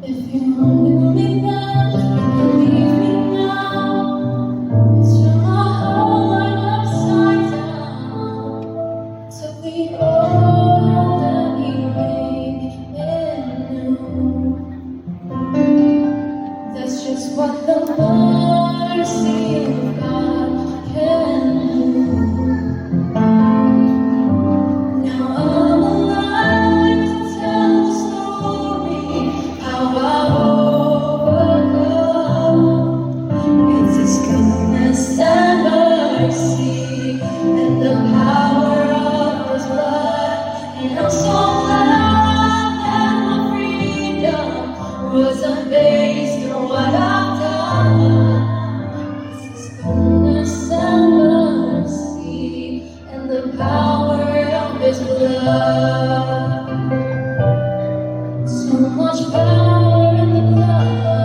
If you knew me then, believe me now. It's from my whole life upside down. Took me old and he made it new. That's just what the mercy of God can do. Now I'm alive to tell the story how I overcome. It's His goodness and mercy and the power of His blood. And I'm so glad that my freedom wasn't based on what I've done. It's His goodness and mercy and the power of His blood. So much power in the blood.